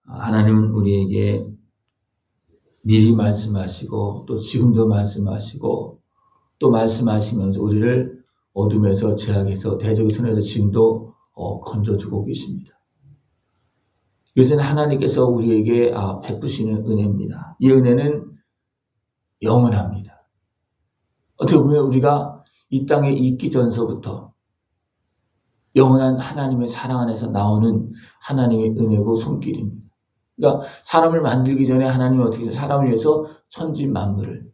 하나님은 우리에게 미리 말씀하시고 또 지금도 말씀하시고 또 말씀하시면서 우리를 어둠에서 죄악에서 대적의 손에서 지금도 건져주고 계십니다. 이것은 하나님께서 우리에게 베푸시는 은혜입니다. 이 은혜는 영원합니다. 어떻게 보면 우리가 이 땅에 있기 전서부터 영원한 하나님의 사랑 안에서 나오는 하나님의 은혜고 손길입니다. 그러니까 사람을 만들기 전에 하나님이 어떻게 사람을 위해서 천지 만물을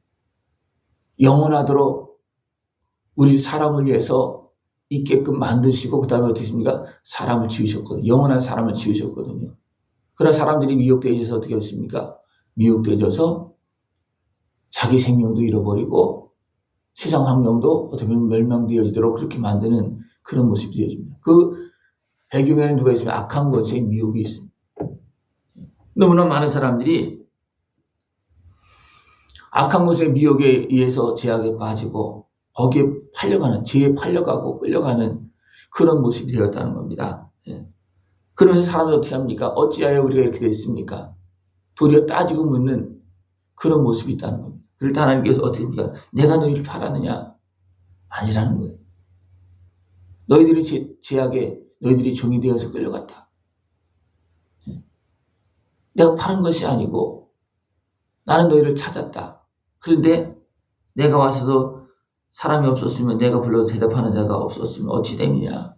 영원하도록 우리 사람을 위해서 있게끔 만드시고 그 다음에 어떻게 했습니까? 사람을 지으셨거든요. 영원한 사람을 지으셨거든요. 그러나 사람들이 미혹되어져서 어떻게 했습니까? 미혹되어져서 자기 생명도 잃어버리고 세상 환경도 어떻게 보면 멸망되어지도록 그렇게 만드는 그런 모습이 되어집니다. 그 배경에는 누가 있으면 악한 것의 미혹이 있습니다. 너무나 많은 사람들이 악한 것의 미혹에 의해서 죄악에 빠지고 거기에 팔려가는, 죄에 팔려가고 끌려가는 그런 모습이 되었다는 겁니다. 그러면서 사람들이 어떻게 합니까? 어찌하여 우리가 이렇게 됐습니까? 도리어 따지고 묻는 그런 모습이 있다는 겁니다. 그럴 때 하나님께서 어떻게 합니까? 내가 너희를 팔았느냐? 아니라는 거예요. 너희들이 죄악에 너희들이 종이 되어서 끌려갔다. 내가 파는 것이 아니고 나는 너희를 찾았다. 그런데 내가 와서도 사람이 없었으면 내가 불러도 대답하는 자가 없었으면 어찌 됩니냐.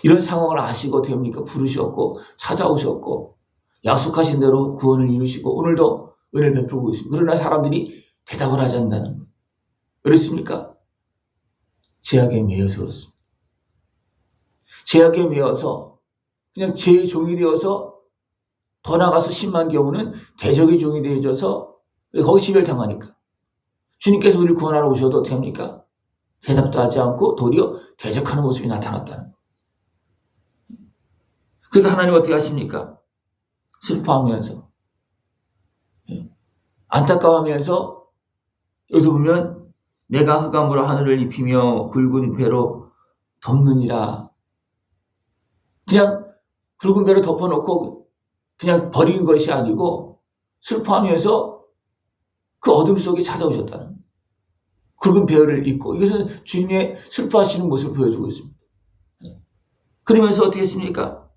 이런 상황을 아시고 어떻게 합니까? 부르셨고 찾아오셨고 약속하신 대로 구원을 이루시고 오늘도 은혜를 베풀고 있습니다. 그러나 사람들이 대답을 하지 않는다는 거예요. 그렇습니까? 죄악에 매여서 그렇습니다. 죄악에 매여서 그냥 죄의 종이 되어서 더 나가서 심한 경우는 대적의 종이 되어져서 거기 지멸당하니까 주님께서 우리를 구원하러 오셔도 어떻게 합니까? 대답도 하지 않고 도리어 대적하는 모습이 나타났다는 거예요. 그러니까 하나님 어떻게 하십니까? 슬퍼하면서 안타까워하면서 여기서 보면 내가 흑암으로 하늘을 입히며 굵은 배로 덮느니라. 그냥 굵은 배로 덮어놓고 그냥 버린 것이 아니고 슬퍼하면서 그 어둠 속에 찾아오셨다는 거예요. 굵은 배를 입고 이것은 주님의 슬퍼하시는 모습을 보여주고 있습니다. 그러면서 어떻게 했습니까?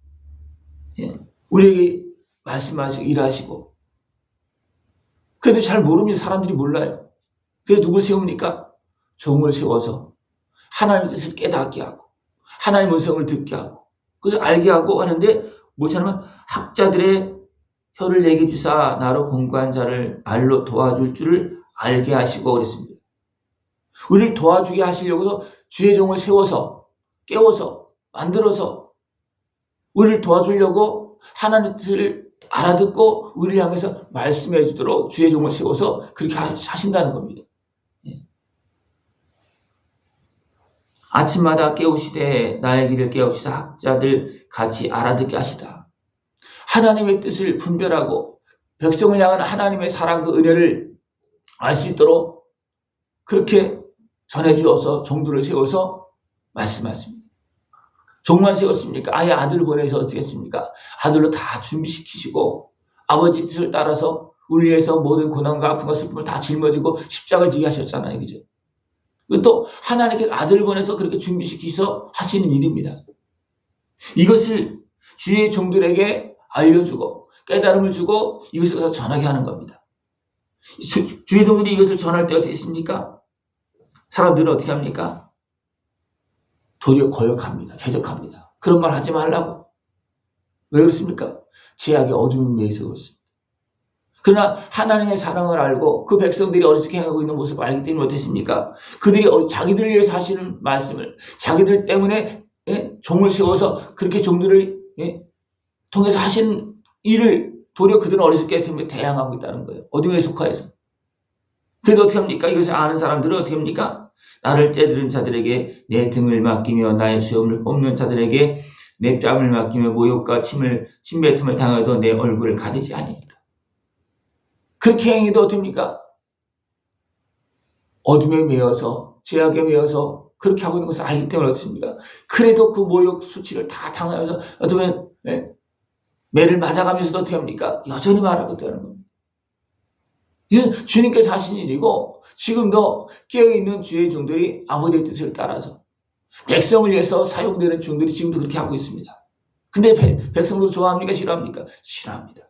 우리에게 말씀하시고 일하시고 그래도 잘 모릅니다. 사람들이 몰라요. 그래서 누굴 세웁니까? 종을 세워서 하나님의 뜻을 깨닫게 하고 하나님의 음성을 듣게 하고 그래서 알게 하고 하는데 뭐냐면 학자들의 혀를 내게 주사 나로 공부한 자를 말로 도와줄 줄을 알게 하시고 그랬습니다. 우리를 도와주게 하시려고 주의 종을 세워서 깨워서 만들어서 우리를 도와주려고 하나님의 뜻을 알아듣고 우리를 향해서 말씀해 주도록 주의 종을 세워서 그렇게 하신다는 겁니다. 아침마다 깨우시되 나의 길을 깨우시사 학자들 같이 알아듣게 하시다. 하나님의 뜻을 분별하고 백성을 향한 하나님의 사랑 그 은혜를 알 수 있도록 그렇게 전해주어서 종들을 세워서 말씀하십니다. 종만 세웠습니까? 아예 아들을 보내서 어떻게 했습니까? 아들로 다 준비시키시고 아버지 뜻을 따라서 우리 위해서 모든 고난과 아픔과 슬픔을 다 짊어지고 십자가를 지게 하셨잖아요. 그죠? 또 하나님께서 아들을 보내서 그렇게 준비시키셔서 하시는 일입니다. 이것을 주의 종들에게 알려주고 깨달음을 주고 이것을 가서 전하게 하는 겁니다. 주의 종들이 이것을 전할 때 어떻게 했습니까? 사람들은 어떻게 합니까? 도리어 거역합니다. 대적합니다. 그런 말 하지 말라고. 왜 그렇습니까? 죄악의 어둠에 매여서 그렇습니다. 그러나 하나님의 사랑을 알고 그 백성들이 어리석게 행하고 있는 모습을 알기 때문에 어떻습니까? 그들이 자기들을 위해서 하시는 말씀을 자기들 때문에 종을 세워서 그렇게 종들을 통해서 하신 일을 도리어 그들은 어리석게 대항하고 있다는 거예요. 어둠에 속하여서. 그래도 어떻게 합니까? 이것을 아는 사람들은 어떻게 합니까? 나를 떼들은 자들에게 내 등을 맡기며 나의 수염을 뽑는 자들에게 내 뺨을 맡기며 모욕과 침뱉음을 당해도 내 얼굴을 가리지 아니니까. 그렇게 행해도 어떻습니까? 어둠에 매여서 죄악에 매여서 그렇게 하고 있는 것을 알기 때문에 어떻습니까? 그래도 그 모욕 수치를 다 당하면서 어쩌면 매를 맞아가면서도 어떻게 합니까? 여전히 말하고 있다는 겁니다. 이건 주님께서 하신 일이고 지금도 깨어있는 주의 종들이 아버지의 뜻을 따라서 백성을 위해서 사용되는 종들이 지금도 그렇게 하고 있습니다. 근데 백성들 좋아합니까? 싫어합니까? 싫어합니다.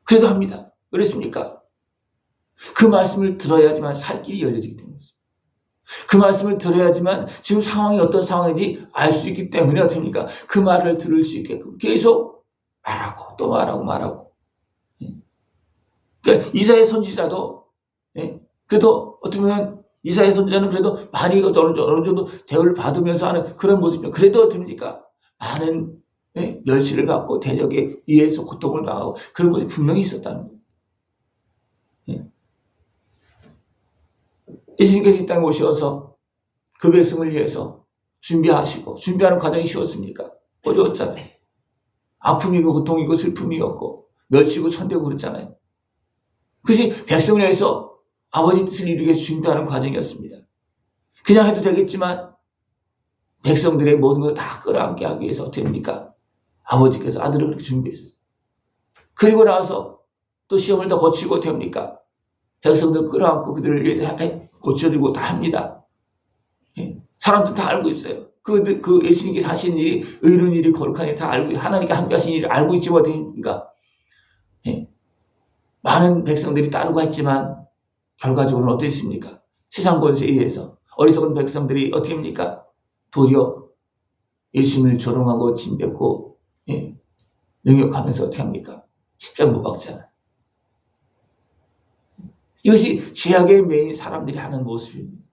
그래도 합니다. 그렇습니까? 그 말씀을 들어야지만 살 길이 열려지기 때문이죠. 그 말씀을 들어야지만 지금 상황이 어떤 상황인지 알 수 있기 때문에 어떻습니까? 그 말을 들을 수 있게끔 계속 말하고 또 말하고. 그러니까 이사야 선지자도 그래도 어떻게 보면 이사야 선지자는 그래도 많이 어느 정도 대우를 받으면서 하는 그런 모습이죠. 그래도 어떻습니까? 많은 멸시를 받고 대적에 의해서 고통을 당하고 그런 모습이 분명히 있었다는 거예요. 예수님께서 이 땅에 오셔서 그 백성을 위해서 준비하는 과정이 쉬웠습니까? 어려웠잖아요. 아픔이고 고통이고 슬픔이었고 멸시고 천대고 그랬잖아요. 그것이 백성을 위해서 아버지 뜻을 이루기 위해서 준비하는 과정이었습니다. 그냥 해도 되겠지만 백성들의 모든 걸 다 끌어안게 하기 위해서 어떻게 합니까? 아버지께서 아들을 그렇게 준비했어요. 그리고 나서 또 시험을 더 거치고 어떻게 합니까? 백성들 끌어안고 그들을 위해서 고쳐주고 다 합니다. 사람들 다 알고 있어요. 그 예수님께서 하신 일이 의로운 일이 거룩한 일이 다 알고 하나님께 함께하신 일을 알고 있지만 어떻게 합니까? 많은 백성들이 따르고 했지만 결과적으로는 어떻습니까? 세상 권세에 의해서 어리석은 백성들이 어떻게 합니까? 도리어 예수님을 조롱하고 침뱉고 능욕하면서 어떻게 합니까? 십자가 못 박잖아요. 이것이 죄악의 메인 사람들이 하는 모습입니다.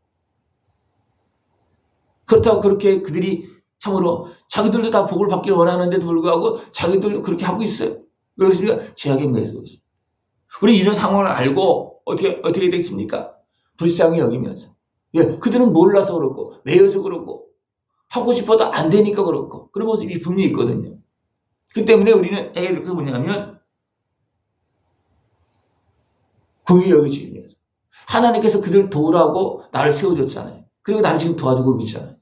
그렇다고 그렇게 그들이 참으로 자기들도 다 복을 받기를 원하는데도 불구하고 자기들도 그렇게 하고 있어요. 왜 그렇습니까? 죄악의 메인 모습. 우리 이런 상황을 알고 어떻게 됐습니까? 불쌍히 여기면서. 그들은 몰라서 그렇고 매여서 그렇고 하고 싶어도 안 되니까 그렇고 그런 모습이 분명히 있거든요. 그 때문에 우리는 이렇게 뭐냐면 궁히 여기시면서 하나님께서 그들을 도우라고 나를 세워줬잖아요. 그리고 나를 지금 도와주고 있잖아요.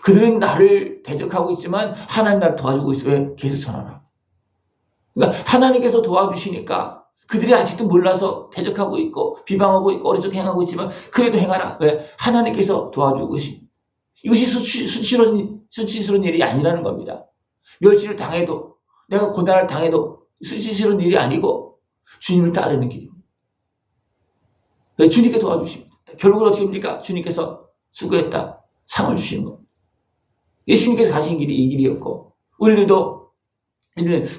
그들은 나를 대적하고 있지만 하나님 나를 도와주고 있어요. 왜? 계속 전하라. 그러니까 하나님께서 도와주시니까 그들이 아직도 몰라서 대적하고 있고 비방하고 있고 어리석게 행하고 있지만 그래도 행하라. 왜? 하나님께서 도와주고 계신. 이것이 수치스러운 일이 아니라는 겁니다. 멸시를 당해도 내가 고난을 당해도 수치스러운 일이 아니고 주님을 따르는 길입니다. 왜? 주님께 도와주십니다. 결국은 어떻게 합니까? 주님께서 수고했다. 상을 주시는 겁니다. 예수님께서 가신 길이 이 길이었고 우리들도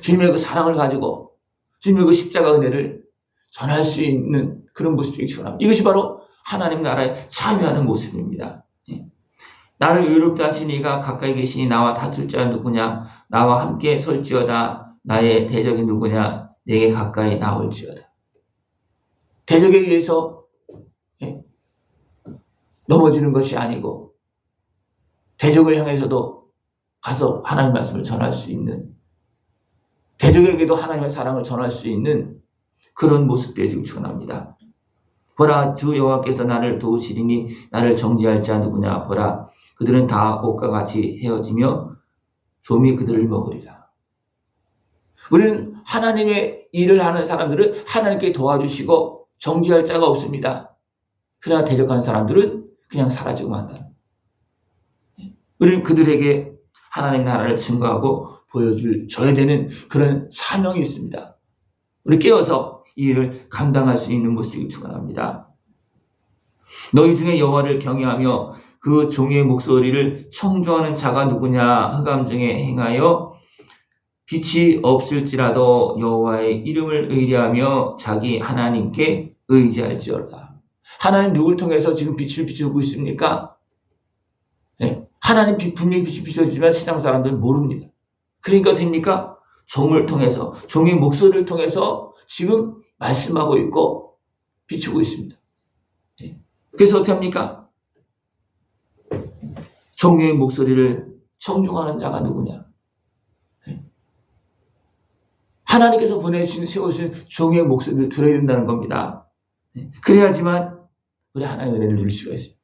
주님의 그 사랑을 가지고 주님의 그 십자가 은혜를 전할 수 있는 그런 모습이 기원합니다. 이것이 바로 하나님 나라에 참여하는 모습입니다. 나를 의롭다 하시니 이가 가까이 계시니 나와 다툴 자가 누구냐? 나와 함께 설지어다. 나의 대적이 누구냐? 내게 가까이 나올지어다. 대적에 의해서 넘어지는 것이 아니고 대적을 향해서도 가서 하나님의 말씀을 전할 수 있는, 대적에게도 하나님의 사랑을 전할 수 있는 그런 모습들이 지금 충분합니다. 보라, 주 여호와께서 나를 도우시리니 나를 정죄할 자 누구냐? 보라, 그들은 다 옷과 같이 헤어지며 좀이 그들을 먹으리라. 우리는 하나님의 일을 하는 사람들은 하나님께 도와주시고 정죄할 자가 없습니다. 그러나 대적하는 사람들은 그냥 사라지고 만다. 우리는 그들에게 하나님 나라를 증거하고 보여줘야 되는 그런 사명이 있습니다. 우리 깨어서 이 일을 감당할 수 있는 모습을 축원합니다. 너희 중에 여호와를 경외하며 그 종의 목소리를 청조하는 자가 누구냐? 흑암 중에 행하여 빛이 없을지라도 여호와의 이름을 의뢰하며 자기 하나님께 의지할지어다. 하나님 누굴 통해서 지금 빛을 비추고 있습니까? 하나님 분명히 빛을 비춰주지만 세상 사람들은 모릅니다. 그러니까 됩니까? 종을 통해서, 종의 목소리를 통해서 지금 말씀하고 있고 비추고 있습니다. 그래서 어떻게 합니까? 종의 목소리를 청중하는 자가 누구냐? 하나님께서 보내주신, 세우신 종의 목소리를 들어야 된다는 겁니다. 그래야지만 우리 하나님의 은혜를 누릴 수가 있습니다.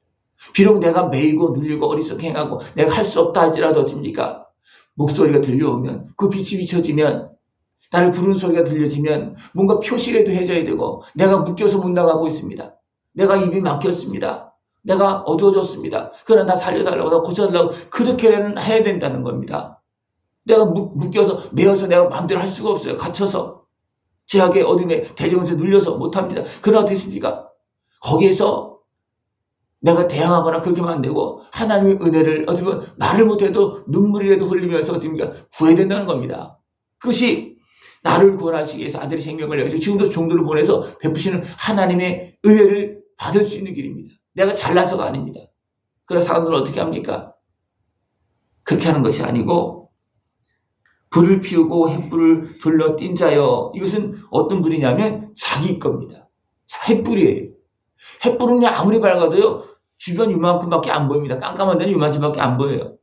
비록 내가 매이고 눌리고 어리석게 행하고 내가 할 수 없다 할지라도 어떻습니까? 목소리가 들려오면, 그 빛이 비춰지면, 나를 부르는 소리가 들려지면 뭔가 표시라도 해줘야 되고, 내가 묶여서 못 나가고 있습니다. 내가 입이 막혔습니다. 내가 어두워졌습니다. 그러나 나 살려달라고, 나 고쳐달라고 그렇게는 해야 된다는 겁니다. 내가 묶여서 매여서 내가 마음대로 할 수가 없어요. 갇혀서 죄악의 어둠에 대적에서 눌려서 못합니다. 그러나 어떻습니까? 거기에서 내가 대항하거나 그렇게만 안 되고 하나님의 은혜를 어떻게 보면 말을 못해도 눈물이라도 흘리면서 어떻습니까? 구해야 된다는 겁니다. 그것이 나를 구원하시기 위해서 아들의 생명을 내어주시고 지금도 종들을 보내서 베푸시는 하나님의 은혜를 받을 수 있는 길입니다. 내가 잘나서가 아닙니다. 그래서 사람들은 어떻게 합니까? 그렇게 하는 것이 아니고 불을 피우고 횃불을 둘러 띈 자여, 이것은 어떤 불이냐면 자기 겁니다. 자, 횃불이에요. 횃불은 아무리 밝아도요 주변 이만큼밖에 안 보입니다. 깜깜한 데는 이만큼밖에 안 보여요.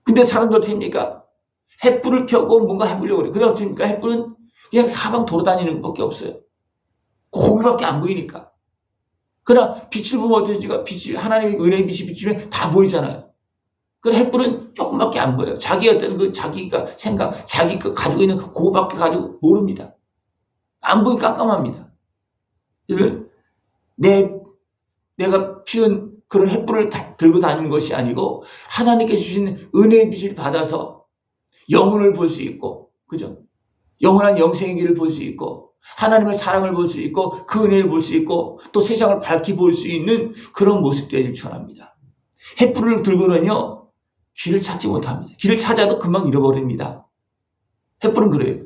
근데 사람들 어떻게 합니까? 횃불을 켜고 뭔가 해보려고 그래요. 그럼 어떻게 합니까? 횃불은 그냥 사방 돌아다니는 것밖에 없어요. 거기밖에 안 보이니까. 그러나 빛을 보면 어떻습니까? 빛이, 하나님의 은혜의 빛이 비치면 다 보이잖아요. 그러나 횃불은 조금밖에 안 보여요. 자기 어떤 그 자기가 생각, 자기 그 가지고 있는 그거밖에 가지고 모릅니다. 안 보이 깜깜합니다. 내가 피운 그런 횃불을 들고 다니는 것이 아니고 하나님께 주신 은혜의 빛을 받아서 영혼을 볼 수 있고, 그죠? 영원한 영생의 길을 볼 수 있고, 하나님의 사랑을 볼 수 있고, 그 은혜를 볼 수 있고, 또 세상을 밝히 볼 수 있는 그런 모습 되길 축원합니다. 횃불을 들고는요, 길을 찾지 못합니다. 길을 찾아도 금방 잃어버립니다. 횃불은 그래요.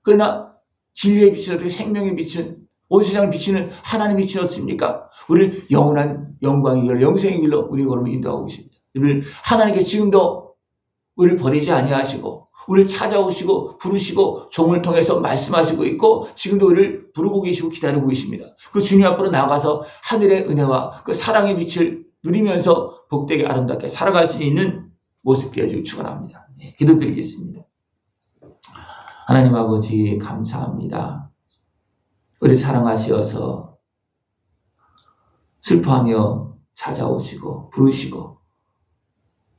그러나 진리의 빛이 생명의 빛은 온 세상을 비치는 하나님이 비추었습니까? 우리를 영원한 영광의 길, 영생의 길로 우리 걸음을 인도하고 계십니다. 우리를 하나님께 지금도 우리를 버리지 아니하시고 우리를 찾아오시고 부르시고 종을 통해서 말씀하시고 있고 지금도 우리를 부르고 계시고 기다리고 계십니다. 그 주님 앞으로 나가서 하늘의 은혜와 그 사랑의 빛을 누리면서 복되게 아름답게 살아갈 수 있는 모습 되어주길 축원합니다. 기도드리겠습니다. 하나님 아버지 감사합니다. 우리 사랑하시어서 슬퍼하며 찾아오시고 부르시고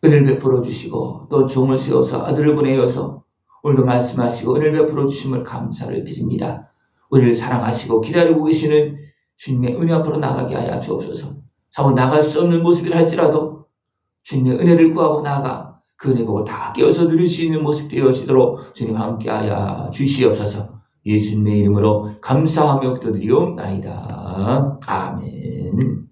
은혜를 베풀어 주시고 또 종을 세워서 아들을 보내어서 오늘도 말씀하시고 은혜를 베풀어 주심을 감사를 드립니다. 우리를 사랑하시고 기다리고 계시는 주님의 은혜 앞으로 나가게 하여 주옵소서. 자꾸 나갈 수 없는 모습이라 할지라도 주님의 은혜를 구하고 나아가 그 은혜 복을 다 깨어서 누릴 수 있는 모습 되어지도록 주님 함께 하여 주시옵소서. 예수님의 이름으로 감사하며 기도드리옵나이다. 아멘.